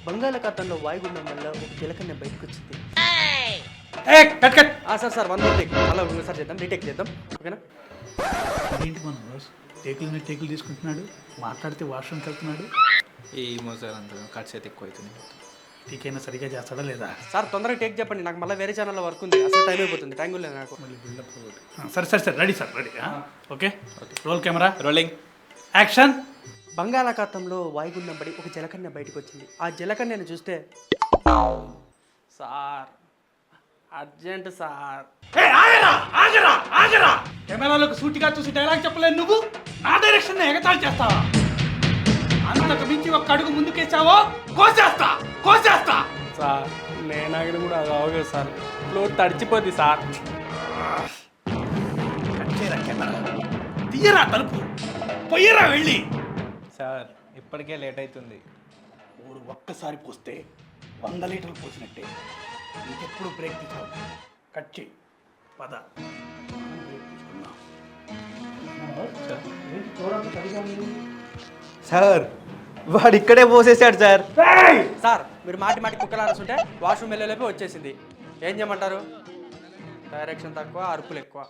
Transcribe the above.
బంగాళాఖాతంలో వాయుగుండం వల్ల ఒక చిలకన్న బయటకు వచ్చింది. సార్ 1 టేక్ అలా ఒకసారి చేద్దాం, రీటేక్ చేద్దాం, ఓకేనా? ఏంటి మన బాస్ టేకులు తీసుకుంటున్నాడు, మాట్లాడితే వాష్రూమ్కి వెళ్తున్నాడు. ఏమో సార్ అంత ఖర్చు అయితే ఎక్కువ అవుతుంది. టీకైనా సరిగా చేస్తాడా లేదా? సార్ తొందరగా టేక్ చెప్పండి, నాకు మళ్ళీ వేరే ఛానల్లో వర్క్ ఉంది, అసలు టైం అయిపోతుంది, టైం లేదు నాకు. మళ్ళీ బిల్డప్. సరే ready sir, ready. Okay, roll camera rolling, action. బంగాళాఖాతంలో వాయుగుండం పడి ఒక జలకన్య బయటకు వచ్చింది. ఆ జలకన్యను చూస్తే సార్ అర్జెంట్ సార్. ఆగరా కెమెరాలోకి సూటిగా చూసి డైలాగ్ చెప్పలేదు నువ్వు, నా డైరెక్షన్ ఎగతాళి చేస్తావా? అంతకు మించి ఒక్క అడుగు ముందుకేసావో కోసేస్తా. సార్ నేను ఆగిన కూడా అది అవగదు సార్, ఫ్లోర్ తడిచిపోద్ది సార్. కట్టేరా కెమెరా, తీయరా తలుపు, పొయ్యరా వెళ్ళి. సార్ ఇప్పటికే లేట్ అవుతుంది. ఊరు ఒక్కసారి పోస్తే 100 లీటర్లు పోసినట్టే. ఇంకెప్పుడు బ్రేక్ తీసుకో, కట్ చేయి, పద. సార్ వాడు ఇక్కడే పోసేసాడు సార్. సార్ మీరు మాటి కుక్కలాడుతుంటే వాష్రూమ్ వెళ్ళలేపి వచ్చేసింది, ఏం చేయమంటారు? డైరెక్షన్ తక్కువ, అరుపులు ఎక్కువ.